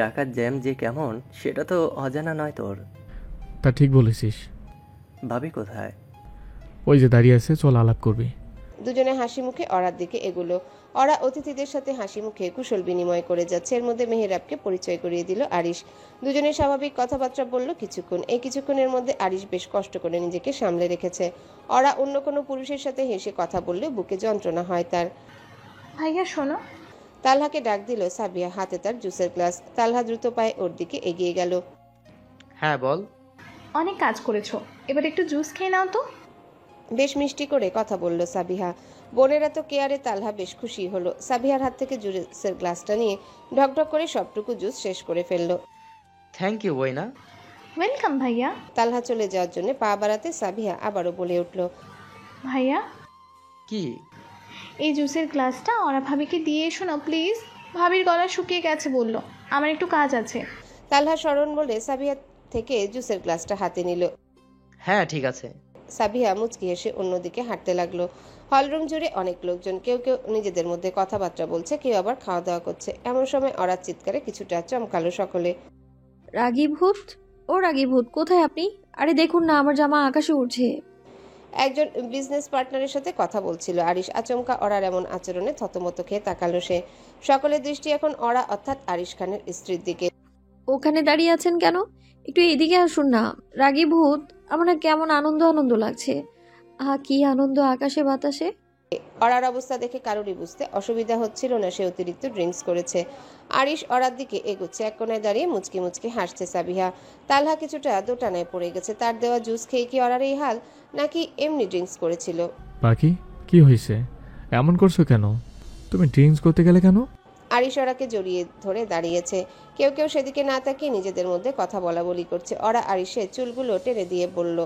ঢাকার জ্যাম যে কেমন সেটা তো অজানা নয় তোর। তা ঠিক বলেছিস। ভাবি কোথায়? ওই যে দাঁড়িয়ে আছে, চল আলাপ করবি। দুজনে হাসি মুখে অরার দিকে এগুলো। অরা অতিথিদের সাথে হাসি মুখে কুশল বিনিময় করে যাচ্ছে। এর মধ্যে মেহেরাবকে পরিচয় করিয়ে দিল আরিশ। দুজনে স্বাভাবিক কথাবার্তা বলল কিছুক্ষণ। এই কিছুক্ষণের মধ্যে আরিশ বেশ কষ্ট করে নিজেকে সামলে রেখেছে। অরা অন্য কোনো পুরুষের সাথে হেসে কথা বললে বুকে যন্ত্রণা হয় তার। ভাইয়া শোনো। তালহাকে ডাক দিল সাবিয়া, হাতে তার জুসের গ্লাস। তালহা দ্রুত পায়ে ওর দিকে এগিয়ে গেল। হ্যাঁ বল। অনেক কাজ করেছো, এবার একটু জুস খেয়ে নাও তো। বেশ মিষ্টি করে কথা বলল সাবিহা। বোনের এত কেয়ারে তালহা বেশ খুশি হলো। সাবিহার হাত থেকে জুসের গ্লাসটা নিয়ে ঢকঢক করে সবটুকু জুস শেষ করে ফেললো। Thank you Bruyne. ওয়েলকাম ভাইয়া। তালহা চলে যাওয়ার জন্য পা বাড়াতে সাবিহা আবারও বলে উঠল, ভাইয়া কি? এই জুসের গ্লাসটা ওরা ভাবিকে দিয়ে এসো না প্লিজ। ভাবির গলা শুকিয়ে গেছে বললো, আমার একটু কাজ আছে। তালহা স্মরণ বলে সাবিহা থেকে জুসের গ্লাসটা হাতে নিল। হ্যাঁ ঠিক আছে। সাবিহা মুচকি হেসে অন্যদিকে হাঁটতে লাগলো। হলরুম জুড়ে অনেক লোকজন, কেউ কেউ নিজেদের মধ্যে কথাবার্তা বলছে, কেউ আবার খাওয়া দাওয়া করছে। এমন সময় অরার চিৎকারে কিছুটা চমকালো সকলে। রাগী ভূত, ও রাগী ভূত কোথায় আপনি? আরে দেখুন না, আমার জামা আকাশে উড়ছে। একজন বিজনেস পার্টনারের সাথে কথা বলছিল আরিশ। আচমকা অরার এমন আচরণে থতমত খেয়ে তাকালো সে। সকলের দৃষ্টি এখন অরা অর্থাৎ আরিশ খানের স্ত্রীর দিকে। ওখানে দাঁড়িয়ে আছেন কেন? একটু এদিকে আসুন না। রাগী ভূত, আমার না কেমন আনন্দ আনন্দ লাগছে। আহা কি আনন্দ আকাশে বাতাসে। অরার অবস্থা দেখে কারোরই বুঝতে অসুবিধা হচ্ছিল না সে অতিরিক্ত ড্রিঙ্কস করেছে। আরিশ অরার দিকে এগোচ্ছে। এক কোনায় দাঁড়িয়ে মুচকি মুচকি হাসছে সাবিহা। তালহা কিছুটা দোটানায় পড়ে গেছে। তার দেওয়া জুস খেয়ে কি অরার এই হাল, নাকি এমনি ড্রিঙ্কস করেছিল? বাকি কি হয়েছে? এমন করছো কেন? তুমি ড্রিঙ্কস করতে গেলে কেন? আরিশ অরাকে জড়িয়ে ধরে দাঁড়িয়েছে। কেউ কেউ সেদিকে না তাকিয়ে নিজেদের মধ্যে কথা বলা বলি করছে। অরা আরিশের চুলগুলো টেনে দিয়ে বলল,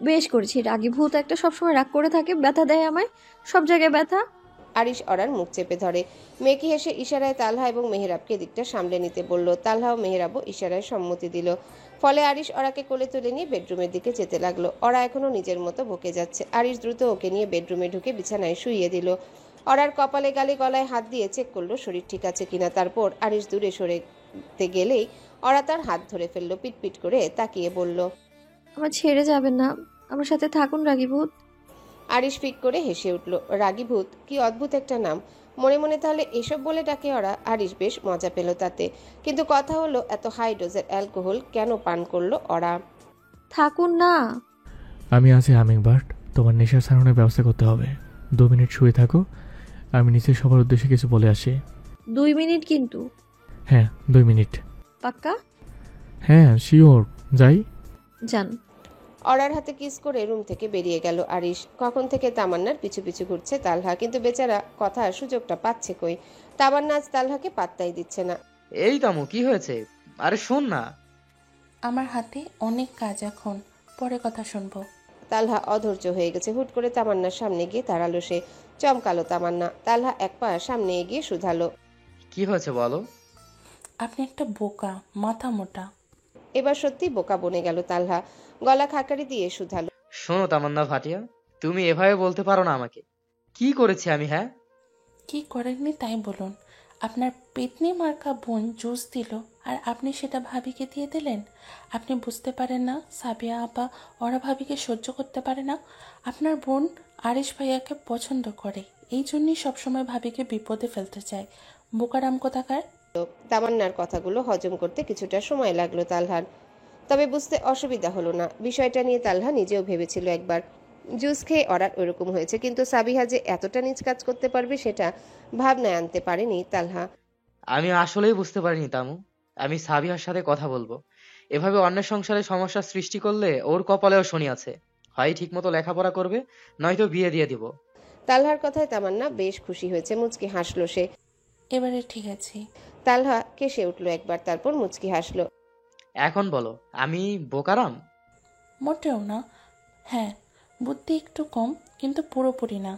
বেশ করেছি, রাগী ভূত একটা সবসময় রাগ করে থাকে, ব্যথা দেয় আমায়, সব জায়গায় ব্যথা। আরিশ অরার মুখ চেপে ধরে। মেকি হেসে ইশারায় তালহা এবং মেহেরাবকে দিকটা সামলে নিতে বলল। তালহা ও মেহেরাবও ইশারায় সম্মতি দিল। ফলে আরিশ অরাকে কোলে তুলে নিয়ে বেডরুমের দিকে যেতে লাগলো। অরা এখনো নিজের মতো বকে যাচ্ছে। আরিশ দ্রুত ওকে নিয়ে বেডরুমে ঢুকে বিছানায় শুইয়ে দিল। অরার কপালে গালে গলায় হাত দিয়ে চেক করলো শরীর ঠিক আছে কিনা। তারপর আরিশ দূরে সরেতে গেলেই অরা তার হাত ধরে ফেললো। পিটপিট করে তাকিয়ে বলল, আমার ছেড়ে যাবেন না, আমার সাথে থাকুন রাগী ভূত। আরিশ ফিক করে হেসে উঠল। রাগীভূত, কি অদ্ভুত একটা নাম। মনে মনে তাহলে এসব বলে ডাকে ওরা। আরিশ বেশ মজা পেল তাতে। কিন্তু কথা হলো, এত হাই ডোজের অ্যালকোহল কেন পান করলো ওরা? থাকুন না। আমি আছি হামিংবার্ড, তোমার নেশার সারানোর ব্যবস্থা করতে হবে। 2 মিনিট শুয়ে থাকো, আমি নিচে সবার উদ্দেশ্যে কিছু বলে আসি। 2 মিনিট কিন্তু? হ্যাঁ 2 মিনিট। পাক্কা? হ্যাঁ শিওর, যাই। যান। অরার হাতে কিস করে রুম থেকে বেরিয়ে গেল আরিশ। কখন থেকে তামান্নার পিছু পিছু ঘুরছে তালহা, কিন্তু বেচারা কথার সুযোগটা পাচ্ছে কই। তামান্না আজ তালহাকে পাত্তাই দিচ্ছে না। এই তামু কি হয়েছে? আরে শোন না। আমার হাতে অনেক কাজ এখন, পরে কথা শুনবো। তালহা অধৈর্য হয়ে গেছে। হুট করে তামান্নার সামনে গিয়ে দাঁড়ালো সে। চমকালো তামান্না। তালহা এক পা সামনে এগিয়ে শুধালো, কি হয়েছে বলো। আপনি একটা বোকা, মাথা মোটা। এবার সত্যি বোকা বনে গেল তালহা। গলা খাকারি দিয়ে শুধালো, শোনো তামান্না ভাটিয়া, তুমি এভাবে বলতে পারো না আমাকে। কি করেছি আমি? হ্যাঁ কি করেননি তাই বলুন। আপনার পেতনি মার্কা বোন জুস দিল আর আপনি সেটা ভাবিকে দিয়ে দিলেন। আপনি বুঝতে পারেন না সাবিয়া আপা ওরা ভাবিকে সহ্য করতে পারে না। আপনার বোন আরিশ ভাইয়াকে পছন্দ করে, এই জন্যই সবসময় ভাবিকে বিপদে ফেলতে চায়। বোকারাম কোথাকার। তামান্নার কথাগুলো হজম করতে কিছুটা সময় লাগলো তালহার। তবে বুঝতে অসুবিধা হলো না। বিষয়টা নিয়ে তালহা নিজেও ভেবেছিল একবার। জুস খেয়ে অরার ওরকম হয়েছে, কিন্তু সাবিহা যে এতটা নিজ কাজ করতে পারবে সেটা ভাবনায় আনতে পারেনি তালহা। আমি আসলেই বুঝতে পারিনি তামু। আমি সাবিহার সাথে কথা বলবো। এভাবে অন্যের সংসারে সমস্যা সৃষ্টি করলে ওর কপালেও শনি আছে। হয় ঠিক মতো লেখাপড়া করবে, নয়তো বিয়ে দিয়ে দিব। তালহার কথায় তামান্না বেশ খুশি হয়েছে। মুচকি হাসলো সে। এবারে ঠিক আছে। তালহা কেসে উঠল একবার, তারপর মুচকি হাসলো। এখন বলো, আমি বোকারাম? মোটেও না। হ্যাঁ, বুদ্ধি একটু কম, কিন্তু পুরোপুরি না।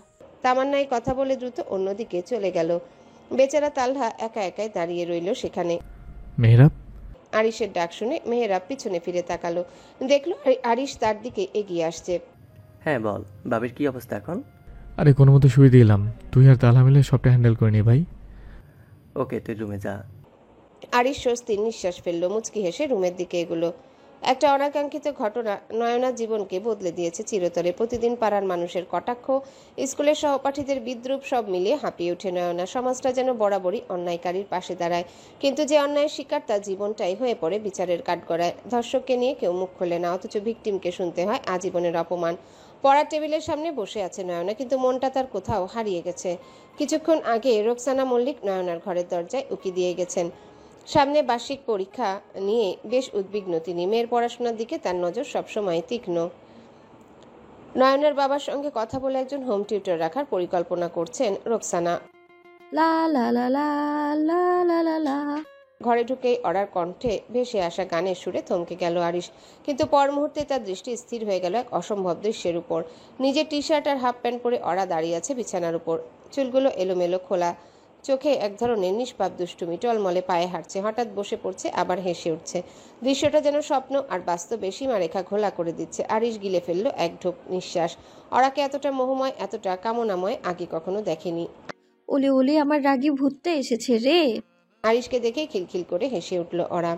তামান্না এই কথা বলে দ্রুত অন্যদিকে চলে গেল। বেচারা তালহা একা একাই দাঁড়িয়ে রইল সেখানে। মেহরাব, আরিশের ডাক শুনে মেহেরাব পিছনে ফিরে তাকালো। দেখলো আরিশ তার দিকে এগিয়ে আসছে। হ্যাঁ বল, ভাবির কি অবস্থা এখন? আরে কোনো মতো শুয়ে দিলাম, তুই আর তালহা মিলে সবটা হ্যান্ডেল করে নি ভাই। ওকে তুই রুমে যা। আরিশ স্বস্তির নিঃশ্বাস ফেলল, মুচকি হেসে রুমের দিকে এগুলো। একটা অনাকাঙ্ক্ষিত ঘটনা নয়নার জীবনকে বদলে দিয়েছে চিরতরে। প্রতিদিন পাড়ার মানুষের কটাক্ষ, স্কুলের সহপাঠীদের বিদ্রূপ সব মিলিয়ে হাঁপিয়ে ওঠে নয়না। সমাজটা যেন বরাবরই অন্যায়কারীর পাশে দাঁড়ায়, কিন্তু যে অন্যায়ের শিকার তার জীবনটাই হয়ে পড়ে বিচারের কাঠগড়ায়। ধর্ষককে নিয়ে কেউ মুখ খোলে না, অথচ ভিকটিমকে শুনতে হয় আজীবনের অপমান। পড়ার টেবিলের সামনে বসে আছে নয়না, কিন্তু মনটা তার কোথাও হারিয়ে গেছে। কিছুক্ষণ আগে রোকসানা মল্লিক নয়নার ঘরের দরজায় উকি দিয়ে গেছেন। সামনে বার্ষিক পরীক্ষা নিয়ে বেশ উদ্বিগ্ন তিনি। মেয়ের পড়াশোনার দিকে তার নজর সবসময় তীক্ষ্ণ। নয়নার বাবার সঙ্গে কথা বলে একজন হোম টিউটর রাখার পরিকল্পনা করছেন রোকসানা। লা লা লা লা লা লা লা লা। ঘরে ঢুকেই অরার কণ্ঠে ভেসে আসা গানের সুরে থমকে গেল আরিশ, কিন্তু পর মুহূর্তে তার দৃষ্টি স্থির হয়ে গেল এক অসম্ভব দৃশ্যের উপর। নিজের টি শার্ট আর হাফ প্যান্ট পরে অরা দাঁড়িয়ে আছে বিছানার উপর, চুলগুলো এলোমেলো খোলা, চোখে এক ধরনের নিষ্পাপ দুষ্টুমি, টলমলে পায়ে হাঁটছে, হঠাৎ বসে পড়ছে, আবার হেসে উঠছে। দৃশ্যটা যেন স্বপ্ন আর বাস্তবে সীমারেখা ঘোলা করে দিচ্ছে। আরিশ গিলে ফেললো এক ঢোক নিঃশ্বাস। অরাকে এতটা মোহময়, এতটা কামনাময় আগে কখনো দেখেনি। ওলে ওলে, আমার রাগী ভূতটা এসেছে রে। আরিশকে দেখেই খিলখিল করে হেসে উঠল অরা।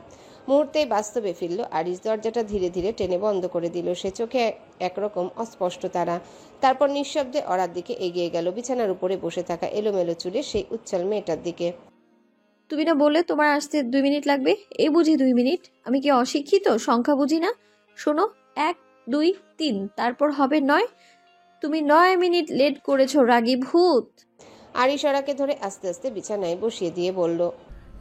মুহূর্তেই বাস্তবে ফিরল আরিশ। দরজাটা ধীরে ধীরে টেনে বন্ধ করে দিল সে। চোখে একরকম অস্পষ্ট তারা। তারপর নিঃশব্দে অরার দিকে এগিয়ে গেল, বিছানার উপরে বসে থাকা এলোমেলো চুলে সেই উচ্ছল মেয়েটার দিকে। তুমি না বললে তোমার আসতে 2 মিনিট লাগবে? এই বুঝি 2 মিনিট? আমি কি অশিক্ষিত, সংখ্যা বুঝি না? শোনো, 1 2 3, তারপর হবে 9। তুমি 9 মিনিট লেট করেছো রাগী ভূত। আরিশ অরাকে ধরে আস্তে আস্তে বিছানায় বসিয়ে দিয়ে বলল।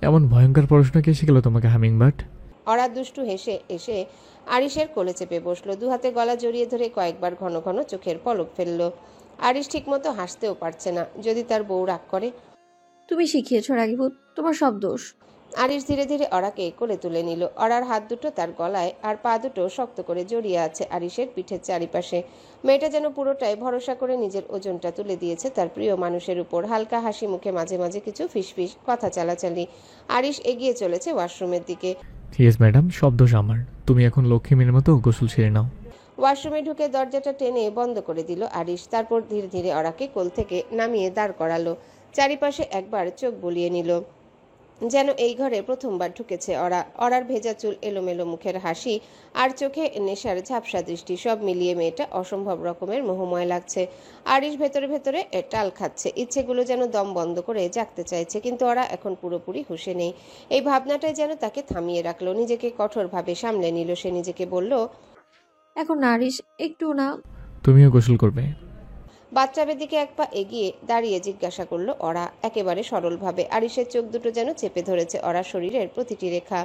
এমন ভয়ঙ্কর পড়াশোনা কে শিখেলো তোমাকে হামিংবার্ড? অরা দুষ্টু হেসে এসে আরিশের কোলে চেপে বসলো, দু হাতে গলা জড়িয়ে ধরে কয়েকবার ঘন ঘন চোখের পলক ফেলল। আরিশ ঠিকমতো হাসতেও পারছে না। যদি তার বউ রাগ করে? তুমি শিখিয়েছো রাগী ভূত, তোমার সব দোষ। আরিশ ধীরে ধীরে অরাকে কোলে তুলে নিল। অরার হাত দুটো তার গলায় আর পা দুটো শক্ত করে জড়িয়ে আছে আরিশের পিঠের চারিপাশে। মেয়েটা যেন পুরোটাই ভরসা করে নিজের ওজনটা তুলে দিয়েছে তার প্রিয় মানুষের উপর। হালকা হাসি মুখে, মাঝে মাঝে কিছু ফিসফিস কথা চালাচালি। আরিশ এগিয়ে চলেছে ওয়াশরুমের দিকে। ইয়েস ম্যাডাম, সব দোষ আমার। তুমি এখন লক্ষ্মীমের মতো গোসল সেরে নাও। ওয়াশরুমে ঢুকে দরজাটা টেনে বন্ধ করে দিল আরিশ। তারপর ধীরে ধীরে অরাকে কোল থেকে নামিয়ে দাঁড় করালো। চারিপাশে একবার চোখ বুলিয়ে নিল, যেন এই ঘরে প্রথমবার ঢুকেছে ওরা। অরার ভেজা চুল, এলোমেলো মুখের হাসি আর চোখে নেশার ঝাপসা দৃষ্টি, সব মিলিয়ে মেয়েটা অসম্ভব রকমের মোহময় লাগছে। আরিশ ভেতরে ভেতরে টাল খাচ্ছে, ইচ্ছেগুলো যেন দম বন্ধ করে জাগতে চাইছে, কিন্তু ওরা এখন পুরোপুরি হুঁশে নেই। এই ভাবনাটাই যেন তাকে থামিয়ে রাখলো। নিজেকে কঠোরভাবে সামলে নিল সে। নিজেকে বলল, এখন নারিশ একটু না। তুমিও গোসল করবে? বাচ্চাদের দিকে এক পা এগিয়ে দাঁড়িয়ে জিজ্ঞাসা করলো ওরা, একেবারে সরলভাবে। আরিশের চোখ দুটো যেন চেপে ধরেছে ওরা শরীরের প্রতিটি রেখা।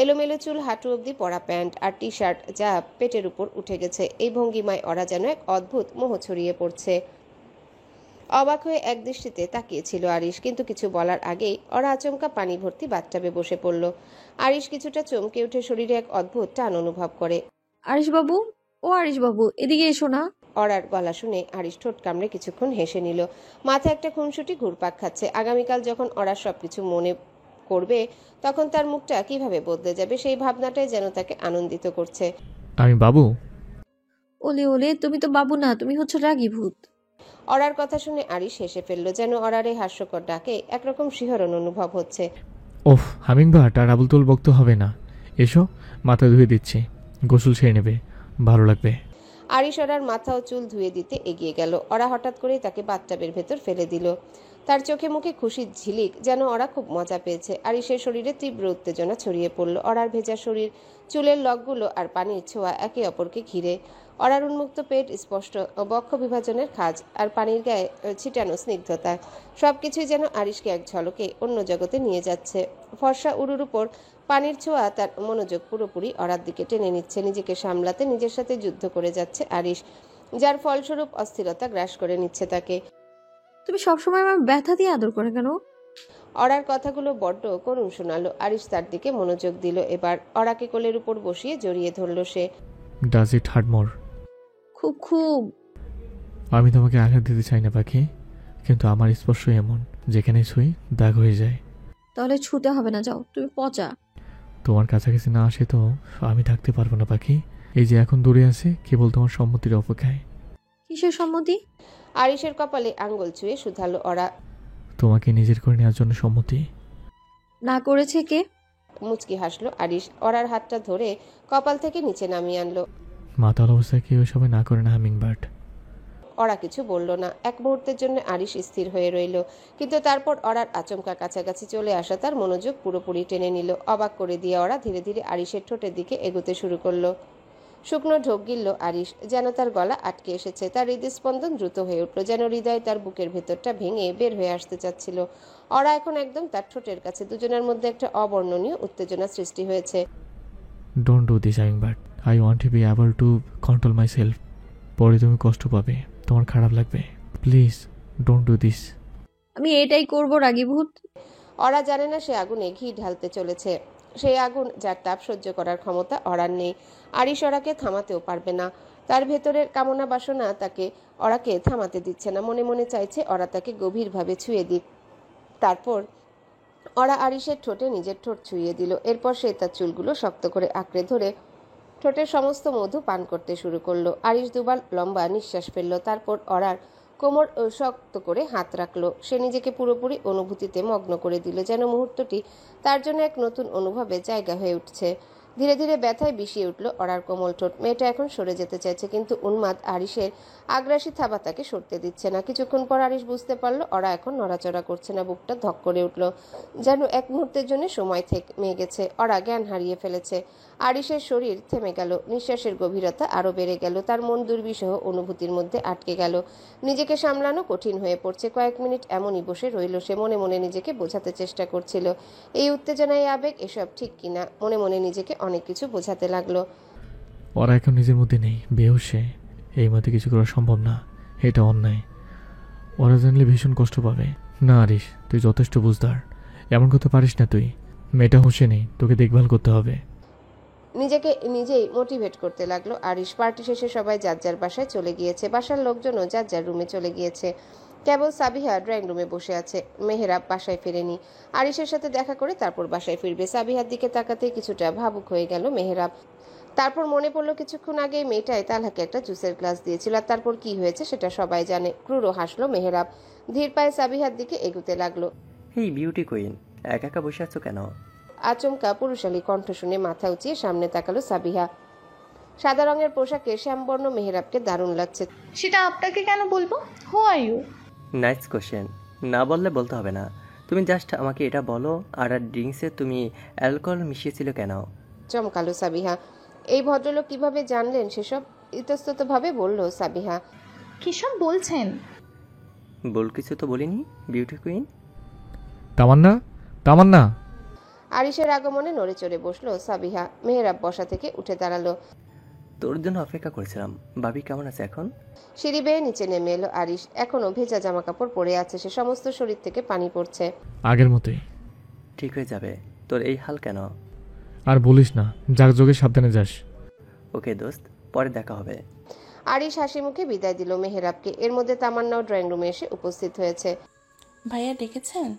এলোমেলো চুল, হাঁটু অবধি পরা প্যান্ট আর টি শার্ট যা পেটের উপর উঠে গেছে। এই ভঙ্গিমায় ওরা যেন এক অদ্ভুত মোহ ছড়িয়ে পড়ছে। অবাক হয়ে এক দৃষ্টিতে তাকিয়েছিল আরিশ, কিন্তু কিছু বলার আগেই ওরা আচমকা পানি ভর্তি বাথটাবে বসে পড়ল। আরিশ কিছুটা চমকে উঠে শরীরে এক অদ্ভুত টান অনুভব করে। আরিশ বাবু, ও আরিশ বাবু, এদিকে এসো না। অরার গলা শুনে আরিশ ঠোঁট কামড়ে কিছুক্ষণ হেসে নিল। মাথায় একটা খুনসুটি ঘুরপাক খাচ্ছে। আগামীকাল যখন ওরা সবকিছু মনে করবে, তখন তার মুখটা কিভাবে বদলে যাবে, সেই ভাবনাটাই যেন তাকে আনন্দিত করছে। আমি বাবু? ওলে ওলে, তুমি তো বাবু না, তুমি হচ্ছে রাগী ভূত। অরার কথা শুনে আরিশ হেসে ফেলল, যেন অরার এই হাস্যকর ডাকে একরকম শিহরণ অনুভব হচ্ছে। ওহ, হামিংবার্ড আর আবুলতোল বকতে হবে না। এসো, মাথা ধুয়ে দিচ্ছি, গোসল সেরে নেবে, ভালো লাগবে। আরিশ অরার মাথা ও চুল ধুয়ে দিতে এগিয়ে গেল। অরা হঠাৎ করেই তাকে বাথটাবের ভেতর ফেলে দিল। তার চোখে মুখে খুশির ঝিলিক, যেন ওরা খুব মজা পেয়েছে। আরিশের শরীরে তীব্র উত্তেজনা ছড়িয়ে পড়ল। অরার ভেজা শরীর, চুলের লকগুলো আর পানির ছোঁয়া একে অপরকে ঘিরে। অরার উন্মুক্ত পেট, স্পষ্ট বক্ষ বিভাজনের খাজ আর পানির গায়ে ছিটানো স্নিগ্ধতা, সবকিছুই যেন আরিশকে এক ঝলকে অন্য জগতে নিয়ে যাচ্ছে। ফর্সা উরুর উপর পানির ছোঁয়া তার মনোযোগ পুরোপুরি অরার দিকে টেনে নিচ্ছে। নিজেকে সামলাতে নিজের সাথে যুদ্ধ করে যাচ্ছে আরিশ, যার ফলস্বরূপ অস্থিরতা গ্রাস করে নিচ্ছে তাকে। তুমি সবসময় আমার ব্যথা দিয়ে আদর করে কেন? অরার কথাগুলো বড্ড করুণ শোনালো। আরিশ তার দিকে মনোযোগ দিল এবার। অরাকে কোলের উপর বসিয়ে জড়িয়ে ধরল সে। ডাজ ইট হার্ট মোর? খুব খুব। আমি তোমাকে আঘাত দিতে চাই না পাখি, কিন্তু আমার স্পর্শ এমন, যেখানে ছুঁই দাগ হয়ে যায়। তাহলে ছুতে হবে না, যাও, তুমি পচা। তোমার কাছাকাছি না আসে তো আমি থাকতে পারবো না পাখি। এই যে এখন দূরে আছে, কেবল তোমার সম্মতির অপেক্ষায়। কিসের সম্মতি? আরিশের কপালে আঙ্গুল ছুঁয়ে শুধালো অরা। তোমাকে নিজের করে নেওয়ার জন্য সম্মতি। না করেছে কে? মুচকি হাসলো আরিশ। অরার হাতটা ধরে কপাল থেকে নিচে নামিয়ে আনলো। মাতাল অবস্থায় কেউ সবাই না করে না হামিংবার্ড। অরা কিছু বলল না। এক মুহূর্তের জন্য আরিশ স্থির হয়ে রইল, কিন্তু তারপর অরার আচমকা কাছাকাছি চলে আসা তার মনোযোগ পুরোপুরি টেনে নিল। অবাক করে দিয়ে অরা ধীরে ধীরে আরিশের ঠোঁটের দিকে এগোতে শুরু করলো। শুকনো ঢোক গিলল আরিশ, যেন তার গলা আটকে এসেছে। তার হৃদস্পন্দন দ্রুত হয়ে উঠল, যেন হৃদয় তার বুকের ভেতরটা ভেঙে বের হয়ে আসতে চাচ্ছিল। অরা এখন একদম তার ঠোঁটের কাছে। দুজনের মধ্যে একটা অবর্ণনীয় উত্তেজনা সৃষ্টি হয়েছে। Don't do this hummingbird, I want to be able to control my self. পরে তুমি কষ্ট পাবে, তোমার খারাপ লাগবে। Please don't do this. আমি এটাই করব রাগীভূত। অরা জানে না সে আগুনে ঘি ঢালতে চলেছে। সেই আগুন যার তাপ সহ্য করার ক্ষমতা অরার নেই। আরিশ অরাকে থামাতেও পারবে না। তার ভেতরের কামনা বাসনা তাকে অরাকে থামাতে দিচ্ছে না। মনে মনে চাইছে অরা তাকে গভীরভাবে ছুঁয়ে দিক। তারপর অরা আরিশের ঠোঁটে নিজের ঠোঁট ছুঁয়ে দিল। এরপর সে তার চুলগুলো শক্ত করে আঁকড়ে ধরে ঠোঁটের সমস্ত মধু পান করতে শুরু করলো। আরিশ দুবার লম্বা নিঃশ্বাস ফেলল। তারপর অরার কোমর শক্ত করে হাত রাখলো। সে নিজেকে পুরোপুরি অনুভূতিতে মগ্ন করে দিল, যেন মুহূর্তটি তার জন্য এক নতুন অনুভবের জায়গা হয়ে উঠছে। ধীরে ধীরে ব্যথায় বিষিয়ে উঠল অরার কোমল ঠোঁট। মেয়েটা এখন সরে যেতে চাইছে, কিন্তু উন্মাদ আরিশের আগ্রাসী থাবা তাকে সরতে দিচ্ছে না। কিছুক্ষণ পর আরিশ বুঝতে পারল অরা এখন নড়াচড়া করছে না। বুকটা ধক করে উঠল, যেন এক মুহূর্তের জন্য সময় থেমে গেছে। অরা জ্ঞান হারিয়ে ফেলেছে। আরিশের শরীর থেমে গেল, নিঃশ্বাসের গভীরতা আরো বেড়ে গেল। তার মন দুর্বিষহ অনুভূতির মধ্যে আটকে গেল। নিজেকে সামলানো কঠিন হয়ে পড়ছে। কয়েক মিনিট এমনই বসে রইল সে। মনে মনে নিজেকে বোঝাতে চেষ্টা করছিল এই উত্তেজনা, এই আবেগ, এসব ঠিক কিনা। মনে মনে নিজেকে অনেক কিছু বোঝাতে লাগলো। ওরা এখন নিজের মধ্যে নেই, বেহুশে। এই মধ্যে কিছু করা সম্ভব না, এটা অন্যায়। ওরা জানলে ভীষণ কষ্ট পাবে। না আরিশ, তুই যথেষ্ট বুঝদার, এমন করতে পারিস না তুই। মেয়েটা হুঁশে নেই, তোকে দেখভাল করতে হবে। নিজেকে নিজেই মোটিভেট করতে লাগলো আরিশ। পার্টি শেষে সবাই যার যার বাসায় চলে গিয়েছে। বাসার লোকজনও যার যার রুমে চলে গিয়েছে। কেবল সাবিহা ড্রয়িং রুমে বসে আছে। মেহেরাব বাসায় ফেরেনি। আরিশের সাথে দেখা করে তারপর বাসায় ফিরবে। সাবিহার দিকে তাকাতেই কিছুটা ভাবুক হয়ে গেল মেহেরাব। তারপর মনে পড়লো কিছুক্ষণ আগে মেয়েটাই তালহাকে একটা জুসের গ্লাস দিয়েছিল, আর তারপর কি হয়েছে সেটা সবাই জানে। ক্রুরও হাসলো মেহেরাব। ধীর পায়ে সাবিহার দিকে এগুতে লাগলো। এই বিউটি কুইন, একা একা বসে আছো কেন? আচমকা পুরুষালী কণ্ঠ শুনে মাথা উঁচিয়ে সামনে তাকালো সাবিহা। সাদা রঙের পোশাকে শ্যামবর্ণ মেহেরাবকে দারুণ লাগছে। সেটা আপনাকে কেন বলবো? হু আর ইউ? Nice question. না বললে বলতে হবে না। তুমি জাস্ট আমাকে এটা বলো, আর ড্রিঙ্কসে তুমি অ্যালকোহল মিশিয়েছিল কেন? চমকালো সাবিহা। এই ভদ্রলোক কিভাবে জানলেন সেসব? ইতস্ততভাবে বলল সাবিহা। কিসব বলছেন? বল কিছু তো বলিনি বিউটি কুইন। তামান্না, তামান্না। আরিশের আগমনে নড়ে চড়ে বসলো সাবিহা। মেহেরাব বসা থেকে উঠে দাঁড়ালো। তোর জন্য অপেক্ষা করেছিলাম। ভাবি কেমন আছে এখন? সিঁড়ি বেয়ে নিচে নেমে এলো আরিশ। এখনো ভেজা জামা কাপড় পরে আছে সে। সমস্ত শরীর থেকে পানি পড়ছে। আগের মতোই। ঠিক হয়ে যাবে। তোর এই হাল কেন? আর বলিস না, যার যোগে সাবধানে যাস। ওকে দোস্ত, পরে দেখা হবে। আরিশ হাসি মুখে বিদায় দিল মেহেরাবকে। এর মধ্যে তামান্নাও ড্রয়িং রুমে এসে উপস্থিত হয়েছে। ভাইয়া ডেকেছেন?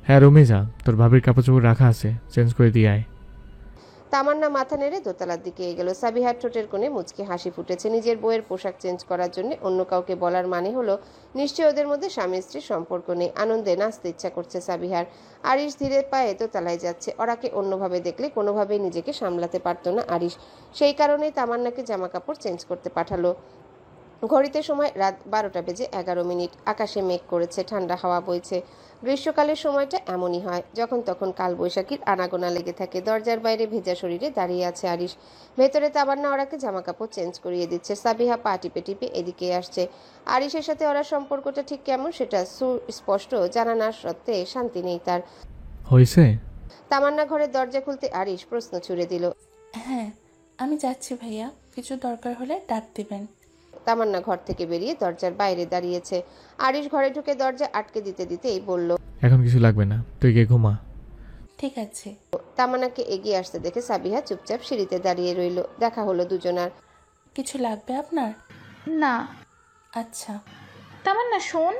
হ্যাঁ রুমে যা, তোর ভাবির কাপড় চোপড় রাখা আছে, চেঞ্জ করে দিয়ে আয়। তামান্না মাথা নেড়ে দোতলার দিকে এগেল। সাবিহার ঠোঁটের কোণে মুচকি হাসি ফুটেছে। নিজের বইয়ের পোশাক চেঞ্জ করার জন্য অন্য কাউকে বলার মানে হলো নিশ্চয়ই ওদের মধ্যে স্বামী স্ত্রীর সম্পর্ক নেই। আনন্দে নাচতে ইচ্ছা করছে সাবিহার। আরিশ ধীরে পায়ে দোতলায় যাচ্ছে। ওরাকে অন্যভাবে দেখলে কোনোভাবেই নিজেকে সামলাতে পারতো না আরিশ। সেই কারণেই তামান্নাকে জামা কাপড় চেঞ্জ করতে পাঠালো। ঘড়িতে সময় রাত 12:11। আকাশে মেঘ করেছে, ঠান্ডা হাওয়া বইছে। গ্রীষ্মকালের সময়টা এমনই হয়, যখন তখন কালবৈশাখীর আনাগোনা লেগে থাকে। দরজার বাইরে ভেজা শরীরে দাঁড়িয়ে আছে আরিশ। ভেতরে তামান্না ওরাকে জামা কাপড় চেঞ্জ করিয়ে দিচ্ছে। সাবিহা পা টিপে টিপে এদিকে আসছে। আরিশের সাথে ওরা সম্পর্কটা ঠিক কেমন সেটা সুস্পষ্ট জানা না সত্ত্বে শান্তি নেই তার। হয়েছে? তামান্না ঘরের দরজা খুলতে আরিশ প্রশ্ন ছুড়ে দিল। হ্যাঁ, আমি যাচ্ছি ভাইয়া, কিছু দরকার হলে ডাক দিবেন। তামান্না ঘর থেকে বেরিয়ে দরজার বাইরে দাঁড়িয়েছে। আরিশ ঘরে ঢুকে দরজা আটকে দিতে দিতেই বলল, এখন কিছু লাগবে না, তুই গিয়ে ঘুমা। ঠিক আছে। তামান্নাকে এগিয়ে আসতে দেখে সাবিহা চুপচাপ সিঁড়িতে দাঁড়িয়ে রইল। দেখা হলো দুজনার। কিছু লাগবে আপনার? না। আচ্ছা। তামান্না শোন।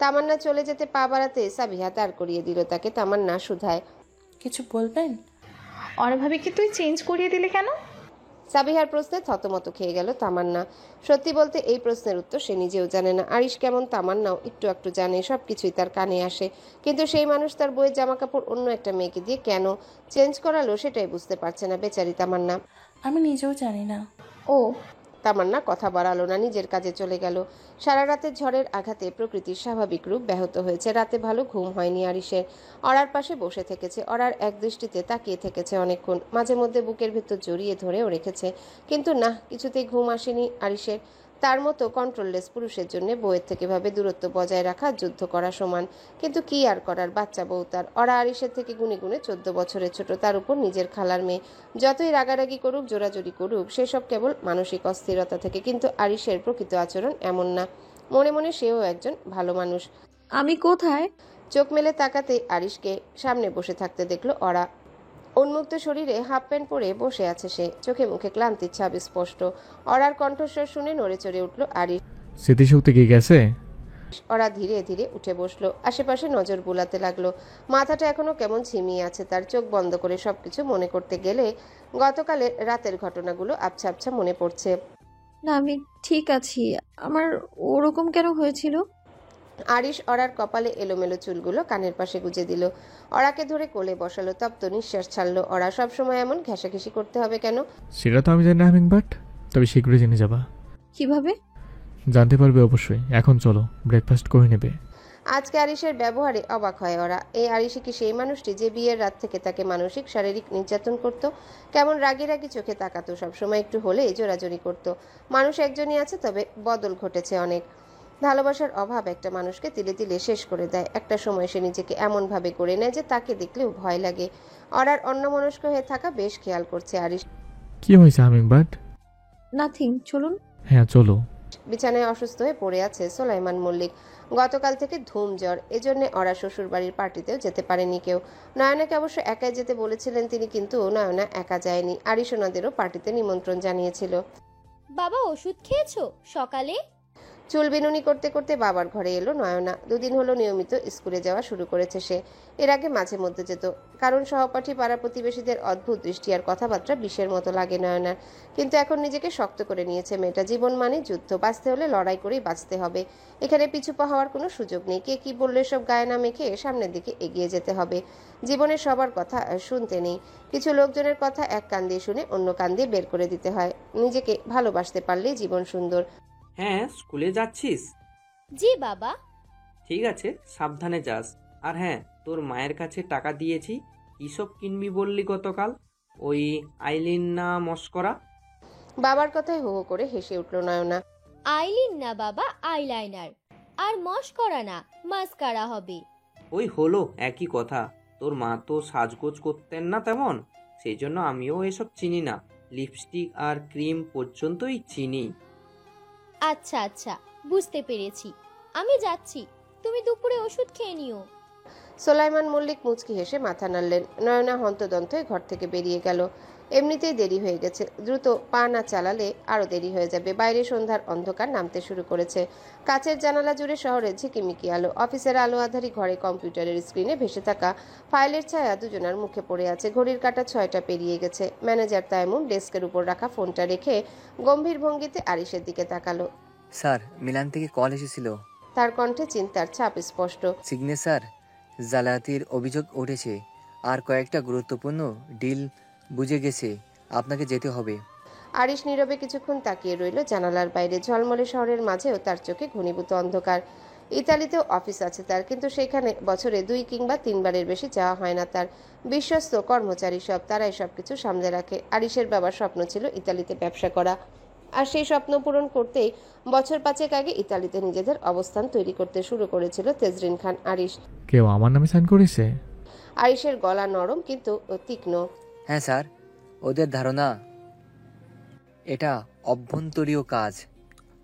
তামান্না চলে যেতে পা বাড়াতে সাবিহা দাঁড় করিয়ে দিল তাকে। তামান্না শুধায়, কিছু বলবেন? ওরা ভাবে কি তুই চেঞ্জ করিয়ে দিলে কেন? সাবিহার প্রশ্নে থতমত খেয়ে গেল তামান্না। সত্যি বলতে এই প্রশ্নের উত্তর সে নিজেও জানে না। আরিশ কেমন তামান্নাও একটু একটু জানে, সবকিছুই তার কানে আসে, কিন্তু সেই মানুষ তার বইয়ের জামাকাপড় অন্য একটা মেয়েকে দিয়ে কেন চেঞ্জ করালো সেটাই বুঝতে পারছে না বেচারি তামান্না। আমি নিজেও জানি না। ও, তামান্না কথা বাড়ালো না, নিজের কাজে চলে গেল। সারা রাতের ঝড়ের আঘাতে প্রকৃতির স্বাভাবিক রূপ ব্যাহত হয়েছে। রাতে ভালো ঘুম হয়নি আরিশের। অরার পাশে বসে থেকেছে, অরার এক দৃষ্টিতে তাকিয়ে থেকেছে অনেকক্ষণ, মাঝে মধ্যে বুকের ভেতর জড়িয়ে ধরেও রেখেছে, কিন্তু না, কিছুতেই ঘুম আসেনি আরিশের। তার মতো কন্ট্রোললেস পুরুষের জন্য বউয়ের থেকে ভাবে দূরত্ব বজায় রাখা যুদ্ধ করা সমান, কিন্তু কি আর করার, বাচ্চা বউ তার। অরা আরিশের থেকে গুনে গুনে 14 বছরের ছোট, তার উপর নিজের খালার মেয়ে। যতই রাগারাগি করুক, জোরাজুরি করুক, সেসব কেবল মানসিক অস্থিরতা থেকে, কিন্তু আরিশের প্রকৃত আচরণ এমন না। মনে মনে সেও একজন ভালো মানুষ। আমি কোথায়? চোখ মেলে তাকাতে আরিশকে সামনে বসে থাকতে দেখলো অরা। উন্মুক্ত শরীরে হাফ প্যান্ট পরে বসে আছে সে, চোখে মুখে ক্লান্তির ছাপ স্পষ্ট। অরার কণ্ঠস্বর শুনে নড়ে চড়ে উঠল আরিশ। স্মৃতিশক্তি কি গেছে? অরা ধীরে ধীরে উঠে বসলো, আশেপাশে নজর বুলাতে লাগলো। মাথাটা এখনো কেমন ঝিমিয়ে আছে তার। চোখ বন্ধ করে সবকিছু মনে করতে গেলে গতকালের রাতের ঘটনাগুলো আবছা আবছা মনে পড়ছে। না, আমি ঠিক আছি। আমার ওরকম কেন হয়েছিল? আরিশ অরার কপালে এলোমেলো চুলগুলো কানের পাশে গুজে দিল, অরাকে ধরে কোলে বসালো। তপ্ত নিঃশ্বাস ছাড়লো। অরা সবসময় এমন ঘেঁষাঘেঁষি করতে হবে কেন? সেটা তো আমি জানি না হামিংবার্ড, তবে শীঘ্রই জেনে যাবা। কিভাবে? জানতে পারবে অবশ্যই। এখন চলো, ব্রেকফাস্ট করে নেবে। আজকে আরিশের ব্যবহারে অবাক হয় ওরা। এই আরিশে কি সেই মানুষটি যে বিয়ের রাত থেকে তাকে মানসিক শারীরিক নির্যাতন করত? কেমন রাগি রাগি চোখে তাকাতো, সবসময় একটু হলেই জোরাজোরি করত। মানুষ একজনই আছে, তবে বদল ঘটেছে অনেক। ভালোবাসার অভাব একটা মানুষকে তিলে তিলে শেষ করে দেয়। একটা সময় সে নিজেকে এমনভাবে করে নেয় যে তাকে দেখলেও ভয় লাগে। অরার অন্যমনস্ক হয়ে থাকা বেশ খেয়াল করছে আরিশ। কি হয়েছে হামিংবার্ড? নাথিং, চলুন। হ্যাঁ চলো। বিছানায় অসুস্থ হয়ে পড়ে আছে সোলাইমান মল্লিক। গতকাল থেকে ধুম জ্বর, এজন্য ওরা শ্বশুর বাড়ির পার্টিতেও যেতে পারেনি কেউ। নয়নাকে অবশ্য একাই যেতে বলেছিলেন তিনি, কিন্তু নয়না একা যায়নি। আরিশোনাদেরও পার্টিতে নিমন্ত্রণ জানিয়েছিল। বাবা ওষুধ খেয়েছো সকালে? চুল বিনুনি করতে করতে বাবার ঘরে এলো নয়না। দুদিন হলো নিয়মিত স্কুলে যাওয়া শুরু করেছে সে। এর আগে মাঝে মধ্যে যেত, কারণ সহপাঠী পাড়া প্রতিবেশীদের অদ্ভুত দৃষ্টি আর কথাবার্তা বিষের মতো লাগে নয়নার। কিন্তু এখন নিজেকে শক্ত করে নিয়েছে মেয়েটা। জীবন মানে যুদ্ধ, বাঁচতে হলে লড়াই করেই বাঁচতে হবে। এখানে পিছুপা হওয়ার কোনো সুযোগ নেই। কে কি বললে সব গায়ে না মেখে সামনের দিকে এগিয়ে যেতে হবে। জীবনের সবার কথা শুনতে নেই, কিছু লোকজনের কথা এক কান দিয়ে শুনে অন্য কান দিয়ে বের করে দিতে হয়। নিজেকে ভালোবাসতে পারলেই জীবন সুন্দর। হ্যাঁ, স্কুলে যাচ্ছিস? জি বাবা। ঠিক আছে, সাবধানে যাস। আর হ্যাঁ, তোর মায়ের কাছে টাকা দিয়েছি। কিসব কিনবি বললি গতকাল? ওই আইলিন না মস্করা? বাবার কথায় হো হো করে হেসে উঠল নয়না। আইলিন না বাবা, আইলাইনার। আর মস্করা না, মাস্কারা হবে। ওই হলো, একই কথা। তোর মা তো সাজগোজ করতেন না তেমন, সেই জন্য আমিও এসব চিনি না। লিপস্টিক আর ক্রিম পর্যন্তই চিনি। আচ্ছা আচ্ছা, বুঝতে পেরেছি। আমি যাচ্ছি, তুমি দুপুরে ওষুধ খেয়ে নিও। সোলাইমান মল্লিক মুচকি হেসে মাথা নাড়লেন। নয়না হন্তদন্ত হয়ে ঘর থেকে বেরিয়ে গেল। এমনিতেই দেরি হয়ে গেছে, দ্রুত পা না চালালে আরো দেরি হয়ে যাবে। বাইরে সন্ধ্যার অন্ধকার নামতে শুরু করেছে। কাচের জানালা জুড়ে শহরের ঝিকিমিকি আলো। অফিসের আলো আধারি ঘরে কম্পিউটারের স্ক্রিনে ভেসে থাকা ফাইলের ছায়া দুজনার মুখে পড়ে আছে। ঘড়ির কাঁটা 6টা পেরিয়ে গেছে। ম্যানেজার তাইমুম ডেস্কের উপর রাখা ফোনটা রেখে গম্ভীর ভঙ্গিতে আরিশের দিকে তাকালো। স্যার, মিলান থেকে কল এসেছিল। তার কণ্ঠে চিন্তার ছাপ স্পষ্ট। সিগনেচার জালায়াতির অভিযোগ উঠেছে, আর কয়েকটা গুরুত্বপূর্ণ ডিল বুঝে গেছে। আপনাকে যেতে হবে। আরিশ নীরবে কিছুক্ষণ তাকিয়ে রইল জানালার বাইরে। ঝলমলে শহরের মাঝেও তার চোখে ঘনীভূত অন্ধকার। ইতালিতেও অফিস আছে তার, কিন্তু সেখানে বছরে 2 কিংবা 3 বারের বেশি যাওয়া হয় না তার। বিশ্বস্ত কর্মচারী সব, তারাই সবকিছু সামলে রাখে। আরিশের বাবার স্বপ্ন ছিল ইতালিতে ব্যবসা করা, আর সেই স্বপ্ন পূরণ করতেই বছর 5 আগে ইতালিতে নিজেদের অবস্থান তৈরি করতে শুরু করেছিল তেজরিন খান আরিশ। কেউ আমার নামে সাইন করেছে? আরিশের গলা নরম কিন্তু তীক্ষ্ণ। হ্যাঁ স্যার, ওদের ধারণা এটা অভ্যন্তরীণ কাজ।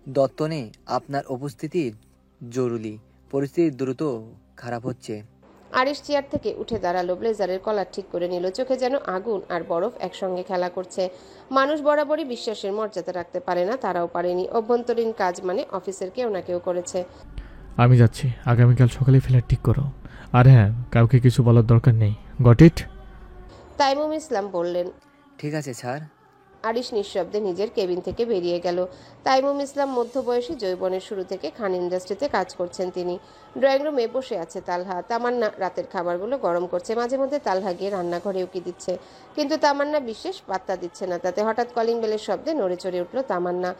দত্তনে আপনার উপস্থিতি জরুরি। পরিস্থিতি দ্রুত খারাপ হচ্ছে। আরিশ চেয়ার থেকে উঠে দাঁড়ালো, ব্লেজারের কলার ঠিক করে নিল। চোখে যেন আগুন আর বরফ একসঙ্গে খেলা করছে। মানুষ বরাবরই বিশ্বাসের মর্যাদা রাখতে পারে না, তারাও পারেনি। অভ্যন্তরীণ কাজ মানে অফিসের কেউ না কেউ করেছে। আমি যাচ্ছি, আগামীকাল সকালে ফ্ল্যাট ঠিক করো। আর হ্যাঁ, কাউকে কিছু বলার দরকার নেই। Got it? তাইমুম ইসলাম বললেন। ঠিক আছে স্যার। আরিশ নিঃশব্দে নিজের কেবিন থেকে বেরিয়ে গেল। তাইমুম ইসলাম মধ্যবয়সী, যৌবনের শুরু থেকে খান ইন্ডাস্ট্রিতে কাজ করছেন তিনি। ড্রয়িং রুমে বসে আছে তালহা। তামান্না রাতের খাবারগুলো গরম করছে। মাঝে মধ্যে তালহা গিয়ে রান্নাঘরে উকি দিচ্ছে, কিন্তু তামান্না বিশেষ পাত্তা দিচ্ছে না তাতে। হঠাৎ কলিং বেলের শব্দে নড়ে চড়ে উঠল তামান্না।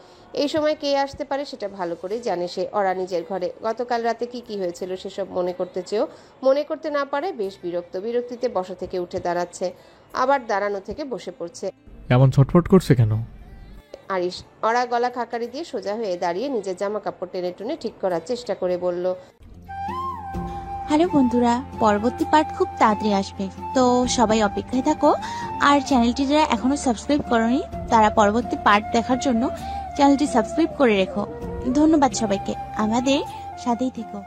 এই সময় কে আসতে পারে সেটা ভালো করেই জানে সে। ওরা নিজের ঘরে। গতকাল রাতে কি হয়েছিল সেসব মনে করতে চেয়েও মনে করতে না পারে বেশ বিরক্তিতে বসা থেকে উঠে দাঁড়াচ্ছে, আবার দাঁড়ানো থেকে বসে পড়ছে। এমন ছটফট করছে কেন? আরিশ। ওরা গলা খাকারি দিয়ে সোজা হয়ে দাঁড়িয়ে নিজের জামা কাপড় টেনে টুনে ঠিক করার চেষ্টা করে বলল, হ্যালো বন্ধুরা, পরবর্তী পার্ট খুব তাড়াতাড়ি আসবে, তো সবাই অপেক্ষায় থাকো। আর চ্যানেলটি যারা এখনো সাবস্ক্রাইব করনি তারা পরবর্তী পার্ট দেখার জন্য চ্যানেলটি সাবস্ক্রাইব করে রেখো। ধন্যবাদ সবাইকে, আমাদের সাথেই থেকো।